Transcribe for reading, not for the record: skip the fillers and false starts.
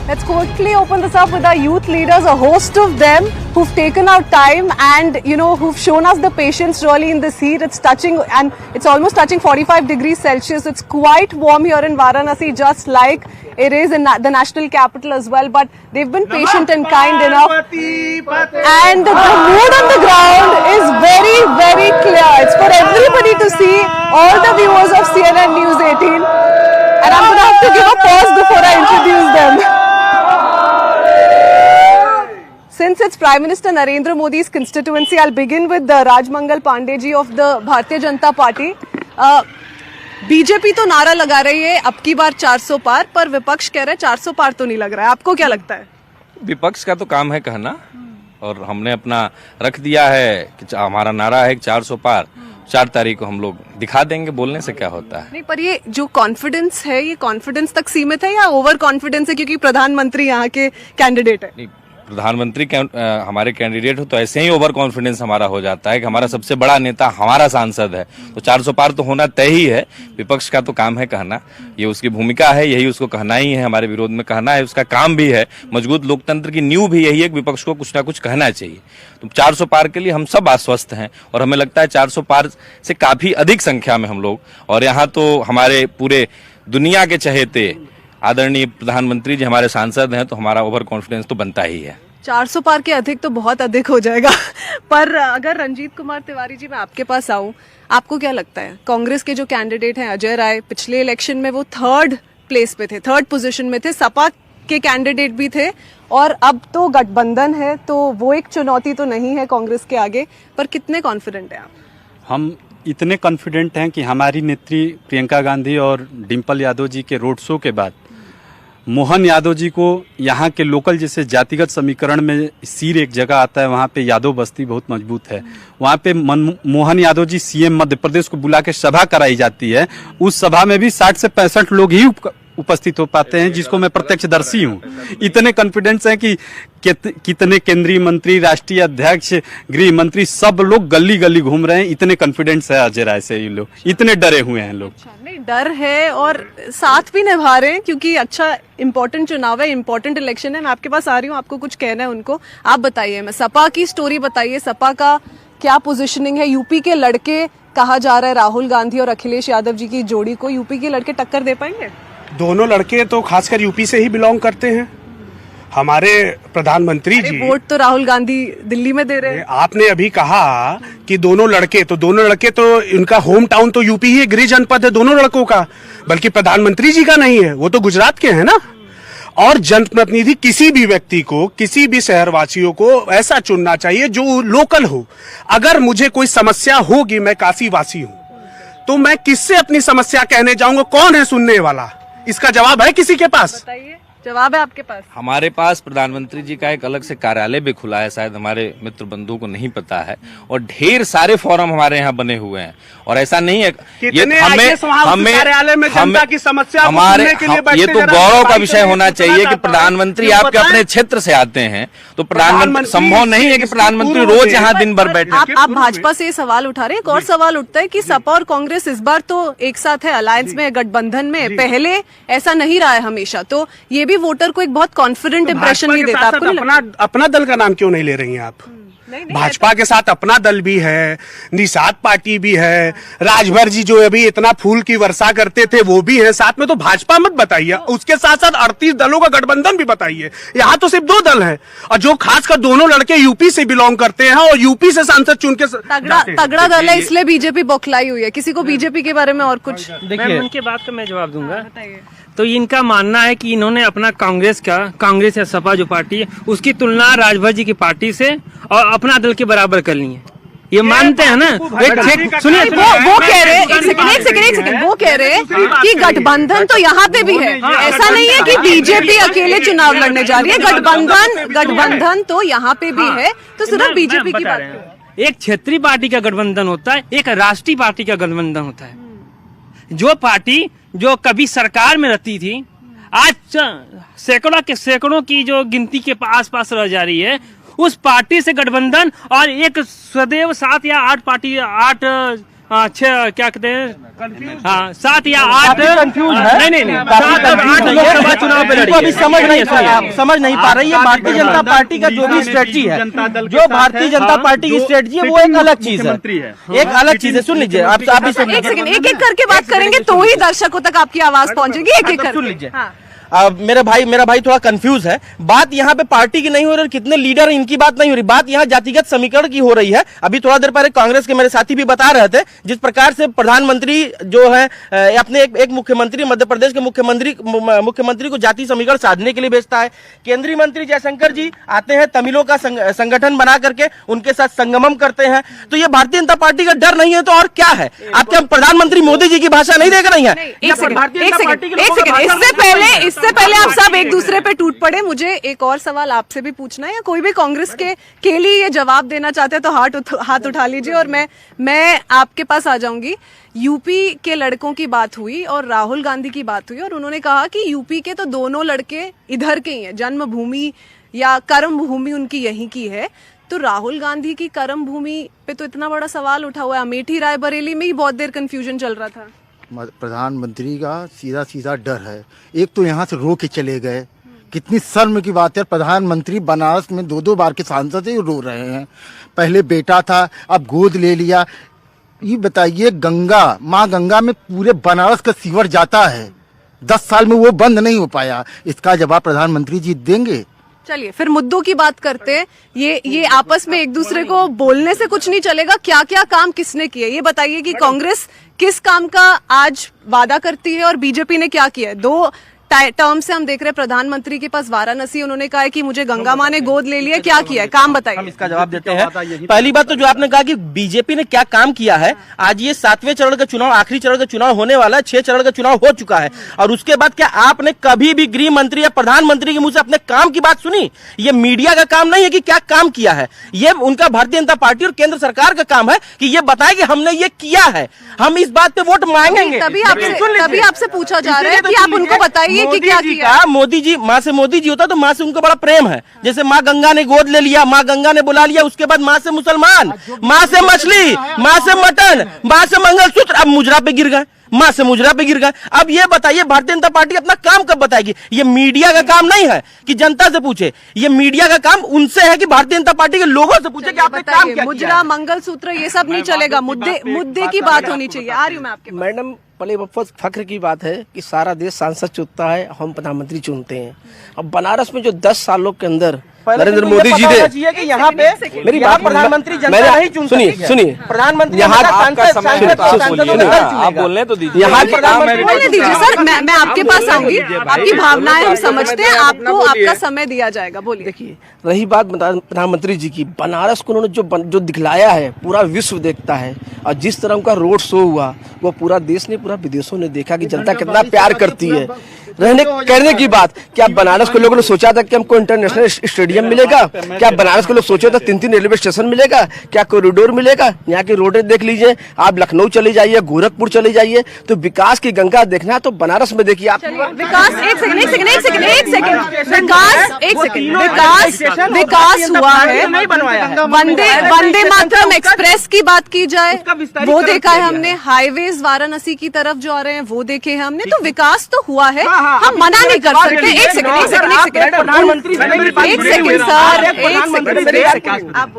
Let's quickly open this up with our youth leaders, a host of them who've taken out time and, who've shown us the patience really in this heat. It's almost touching 45 degrees Celsius. It's quite warm here in Varanasi, just like it is in the national capital as well. But they've been patient and kind enough. And the mood on the ground is very, very clear. It's for everybody to see, all the viewers of CNN News 18. And I'm going to have to give a pause before I introduce them. Since it's Prime Minister Narendra Modi's constituency, I'll begin with Rajmangal Pandey ji of the Bharatiya Janata Party. BJP तो नारा लगा रही है अब की बार 400 पार, पर विपक्ष कह रहा है 400 पार तो नहीं लग रहा है। आपको क्या लगता है? विपक्ष का तो काम है कहना, और हमने अपना रख दिया है कि हमारा नारा है 400 पार। 4 तारीख को हम लोग दिखा देंगे, बोलने से क्या होता है। नहीं, पर ये जो कॉन्फिडेंस है, ये कॉन्फिडेंस तक सीमित है या ओवर कॉन्फिडेंस है क्योंकि प्रधानमंत्री यहाँ के कैंडिडेट है? नहीं, प्रधानमंत्री हमारे कैंडिडेट हो तो ऐसे ही ओवर कॉन्फिडेंस हमारा हो जाता है कि हमारा सबसे बड़ा नेता हमारा सांसद है, तो 400 पार तो होना तय ही है। विपक्ष का तो काम है कहना, ये उसकी भूमिका है, यही उसको कहना ही है, हमारे विरोध में कहना है, उसका काम भी है। मजबूत लोकतंत्र की नींव भी यही है कि विपक्ष को कुछ ना कुछ कहना चाहिए। तो 400 पार के लिए हम सब आश्वस्त हैं और हमें लगता है 400 पार से काफी अधिक संख्या में हम लोग, और यहाँ तो हमारे पूरे दुनिया के चहेते आदरणीय प्रधानमंत्री जी हमारे सांसद हैं, तो हमारा ओवर कॉन्फिडेंस तो बनता ही है। 400 पार के अधिक तो बहुत अधिक हो जाएगा। पर अगर रंजीत कुमार तिवारी जी, मैं आपके पास आऊं, आपको क्या लगता है कांग्रेस के जो कैंडिडेट हैं अजय राय, पिछले इलेक्शन में वो 3rd प्लेस पे थे, 3rd पोजीशन में थे, सपा के कैंडिडेट भी थे, और अब तो गठबंधन है, तो वो एक चुनौती तो नहीं है कांग्रेस के आगे, पर कितने कॉन्फिडेंट हैं आप? हम इतने कॉन्फिडेंट हैं कि हमारी नेत्री प्रियंका गांधी और डिम्पल यादव जी के रोड शो के बाद मोहन यादव जी को यहाँ के लोकल, जैसे जातिगत समीकरण में सीर एक जगह आता है, वहाँ पे यादव बस्ती बहुत मजबूत है, वहाँ पे मोहन यादव जी सीएम मध्य प्रदेश को बुला के सभा कराई जाती है, उस सभा में भी 60 से 65 लोग ही उपस्थित हो पाते हैं, जिसको मैं प्रत्यक्षदर्शी हूँ। इतने कॉन्फिडेंस है कि कितने केंद्रीय मंत्री, राष्ट्रीय अध्यक्ष, गृह मंत्री, सब लोग गली गली घूम रहे हैं। इतने कॉन्फिडेंस है अजय राय से, ये लोग इतने डरे हुए हैं लोग। नहीं, डर है और साथ भी निभा रहे हैं क्योंकि अच्छा इंपॉर्टेंट चुनाव है, इंपॉर्टेंट इलेक्शन है। मैं आपके पास आ रही हूँ, आपको कुछ कहना है उनको, आप बताइए। मैं सपा की स्टोरी बताइए, सपा का क्या पोजिशनिंग है? यूपी के लड़के कहा जा रहा है, राहुल गांधी और अखिलेश यादव जी की जोड़ी को यूपी के लड़के टक्कर दे पाएंगे? दोनों लड़के तो खासकर यूपी से ही बिलोंग करते हैं। हमारे प्रधानमंत्री जी वोट तो राहुल गांधी दिल्ली में दे रहे हैं। आपने अभी कहा कि दोनों लड़के तो इनका होम टाउन तो यूपी ही, गृह जनपद है दोनों लड़कों का, बल्कि प्रधानमंत्री जी का नहीं है, वो तो गुजरात के हैं ना। और जनप्रतिनिधि किसी भी व्यक्ति को, किसी भी शहरवासियों को ऐसा चुनना चाहिए जो लोकल हो। अगर मुझे कोई समस्या होगी, मैं काशी वासी हूँ, तो मैं किससे अपनी समस्या कहने जाऊंगा? कौन है सुनने वाला? इसका जवाब है किसी के पास? बताइए, जवाब है आपके पास? हमारे पास प्रधानमंत्री जी का एक अलग से कार्यालय भी खुला है, शायद हमारे मित्र बंधु को नहीं पता है, और ढेर सारे फोरम हमारे यहाँ बने हुए हैं। और ऐसा नहीं है ये हमें कार्यालय में जनता की समस्या हमारे ये तो गौरव का विषय होना चाहिए कि प्रधानमंत्री आपके अपने क्षेत्र से आते हैं, तो प्रधानमंत्री संभव नहीं है कि प्रधानमंत्री रोज यहाँ दिन भर बैठे। आप भाजपा से सवाल उठा रहे हैं, एक और सवाल उठता है कि सपा और कांग्रेस इस बार तो एक साथ है, अलायंस में, गठबंधन में, पहले ऐसा नहीं रहा है हमेशा, तो ये भी वोटर को एक बहुत कॉन्फिडेंट इंप्रेशन नहीं देता। आपको अपना दल का नाम क्यों नहीं ले रही हैं आप? भाजपा के साथ अपना दल भी है, निषाद पार्टी भी है, राजभर जी जो अभी इतना फूल की वर्षा करते थे वो भी है साथ में, तो भाजपा मत बताइए, उसके साथ साथ 38 दलों का गठबंधन भी बताइए। यहाँ तो सिर्फ 2 दल है, और जो खासकर दोनों लड़के यूपी से बिलोंग करते हैं और यूपी से सांसद चुन के तगड़ा दल है, इसलिए बीजेपी बौखलाई हुई है। किसी को बीजेपी के बारे में और कुछ? देखिए, उनके बात का मैं जवाब दूंगा। तो इनका मानना है कि इन्होंने अपना कांग्रेस या सपा जो पार्टी है उसकी तुलना राजभर जी की पार्टी से और अपना दल के बराबर कर ली है, ये मानते हैं ना। सुनिए, वो कह रहे, एक सेकंड, वो कह रहे कि गठबंधन तो यहाँ पे भी है, ऐसा नहीं है कि बीजेपी अकेले चुनाव लड़ने जा रही है, गठबंधन तो यहाँ पे भी है, तो सिर्फ बीजेपी की बात है। एक क्षेत्रीय पार्टी का गठबंधन होता है, एक राष्ट्रीय पार्टी का गठबंधन होता है। जो पार्टी जो कभी सरकार में रहती थी, आज सैकड़ों की जो गिनती के आसपास रह जा रही है, उस पार्टी से गठबंधन और एक सदैव 7 या 8 क्या कहते हैं, हाँ 7 या 8 कंफ्यूज है। नहीं काफी 7 और 8 confused है। लोकसभा चुनाव पे लड़ी इनको अभी समझ नहीं है। समझ नहीं पा रही है। भारतीय जनता पार्टी का जो भी स्ट्रेटजी है, जो भारतीय जनता पार्टी की स्ट्रेटजी है, वो एक अलग चीज है, एक अलग चीज है। सुन लीजिए आप भी सुन एक सेकंड, एक एक करके बात करेंगे तो ही दर्शकों तक आपकी आवाज पहुंचेगी। एक एक सुन करके लीजिए। हाँ। मेरा भाई थोड़ा कंफ्यूज है। बात यहाँ पे पार्टी की नहीं हो रही और कितने लीडर हैं इनकी बात नहीं हो रही, बात यहाँ जातिगत समीकरण की हो रही है। अभी थोड़ा देर पहले कांग्रेस के मेरे साथी भी बता रहे थे जिस प्रकार से प्रधानमंत्री जो है अपने एक मुख्यमंत्री, मध्य प्रदेश के मुख्यमंत्री को जाति समीकरण साधने के लिए भेजता है। केंद्रीय मंत्री जयशंकर जी आते हैं, तमिलों का संगठन बना करके उनके साथ संगमम करते हैं। तो ये भारतीय जनता पार्टी का डर नहीं है तो और क्या है? आप क्या प्रधानमंत्री मोदी जी की भाषा नहीं देख रही है? एक सेकंड, इससे पहले आप सब एक दूसरे पे टूट पड़े, मुझे एक और सवाल आपसे भी पूछना है, या कोई भी कांग्रेस के लिए ये जवाब देना चाहते हैं तो हाथ उठा लीजिए और मैं आपके पास आ जाऊंगी। यूपी के लड़कों की बात हुई और राहुल गांधी की बात हुई और उन्होंने कहा कि यूपी के तो दोनों लड़के इधर के ही हैं, जन्मभूमि या कर्म भूमि उनकी यहीं की है। तो राहुल गांधी की कर्म भूमि पे तो इतना बड़ा सवाल उठा हुआ है। अमेठी रायबरेली में ही बहुत देर कंफ्यूजन चल रहा था। प्रधानमंत्री का सीधा डर है। एक तो यहाँ से रो के चले गए, कितनी शर्म की बात है। प्रधानमंत्री बनारस में 2-2 बार के सांसद ही रो रहे हैं। पहले बेटा था, अब गोद ले लिया। ये बताइए, माँ गंगा में पूरे बनारस का सीवर जाता है, 10 साल में वो बंद नहीं हो पाया। इसका जवाब प्रधानमंत्री जी देंगे। चलिए फिर मुद्दों की बात करते हैं। ये आपस में एक दूसरे को बोलने से कुछ नहीं चलेगा। क्या क्या काम किसने किए ये बताइए कि कांग्रेस किस काम का आज वादा करती है और बीजेपी ने क्या किया है। 2 टर्म से हम देख रहे हैं प्रधानमंत्री के पास वाराणसी, उन्होंने कहा है कि मुझे गंगा माँ ने गोद ले लिया। क्या किया है, काम बताइए। हम इसका जवाब देते हैं। पहली बात तो जो आपने कहा कि बीजेपी ने क्या काम किया है, आज ये 7वें चरण का चुनाव, आखिरी चरण का चुनाव होने वाला है, 6 चरण का चुनाव हो चुका है। और उसके बाद क्या आपने कभी भी गृह मंत्री या प्रधानमंत्री के मुंह से अपने काम की बात सुनी? ये मीडिया का काम नहीं है कि क्या काम किया है, ये उनका भारतीय जनता पार्टी और केंद्र सरकार का काम है कि ये बताए कि हमने ये किया है। हम इस बात पे वोट मांगेंगे। तभी आपसे पूछा जा रहा है कि आप उनको बताइए कि क्या किया। मोदी जी, माँ से मोदी जी होता तो माँ से उनको बड़ा प्रेम है। जैसे माँ गंगा ने गोद ले लिया, माँ गंगा ने बुला लिया, उसके बाद माँ से मुसलमान, माँ से मछली, माँ से मटन, माँ से मंगलसूत्र, अब मुजरा पे गिर गए, माँ से मुजरा पे गिर गए। अब ये बताइए भारतीय जनता पार्टी अपना काम कब बताएगी? ये मीडिया का काम नहीं है कि जनता से पूछे, ये मीडिया का काम उनसे है कि भारतीय जनता पार्टी के लोगों से पूछे कि आपने काम क्या मुजरा, किया। मंगलसूत्र ये सब नहीं चलेगा, मुद्दे की बात होनी चाहिए। आ रही हूँ मैं आपके पास। मैडम, पहले बहुत फख्र की बात है कि सारा देश सांसद चुनता है, हम प्रधानमंत्री चुनते हैं। अब बनारस में जो 10 सालों के अंदर नरेंद्र मोदी जी ने, कि यहाँ पे मेरी बात, प्रधानमंत्री जनता नहीं चुन सुनिए सकती है। सुनिए प्रधानमंत्री यहाँ आप बोलने तो दीजिए। यहाँ बोलने दीजिए सर, मैं आपके पास आऊंगी। आपकी भावनाएं हम समझते हैं, आपको आपका समय दिया जाएगा। बोलिए। देखिए, रही बात प्रधानमंत्री जी की, बनारस को उन्होंने जो दिखलाया है पूरा विश्व देखता है। और जिस तरह का रोड शो हुआ वो पूरा देश ने, पूरा विदेशों ने देखा कि जनता कितना प्यार करती है। कहने की बात, क्या बनारस के लोगों ने सोचा था कि हमको इंटरनेशनल स्टेडियम मिलेगा? क्या बनारस के लोग सोचे थे 3-3 रेलवे स्टेशन मिलेगा? क्या कॉरिडोर मिलेगा? यहाँ की रोडें देख लीजिए, आप लखनऊ चले जाइए, गोरखपुर चले जाइए, तो विकास की गंगा देखना है तो बनारस में देखिए आप। विकास हुआ है, वंदे मातरम एक्सप्रेस की बात की जाए, वो देखा है हमने। हाईवेज वाराणसी की तरफ जो आ रहे हैं वो देखे हैं हमने। तो विकास तो हुआ है, हम मना नहीं कर सकते। एक सेकंड सर, एक सेकंड आप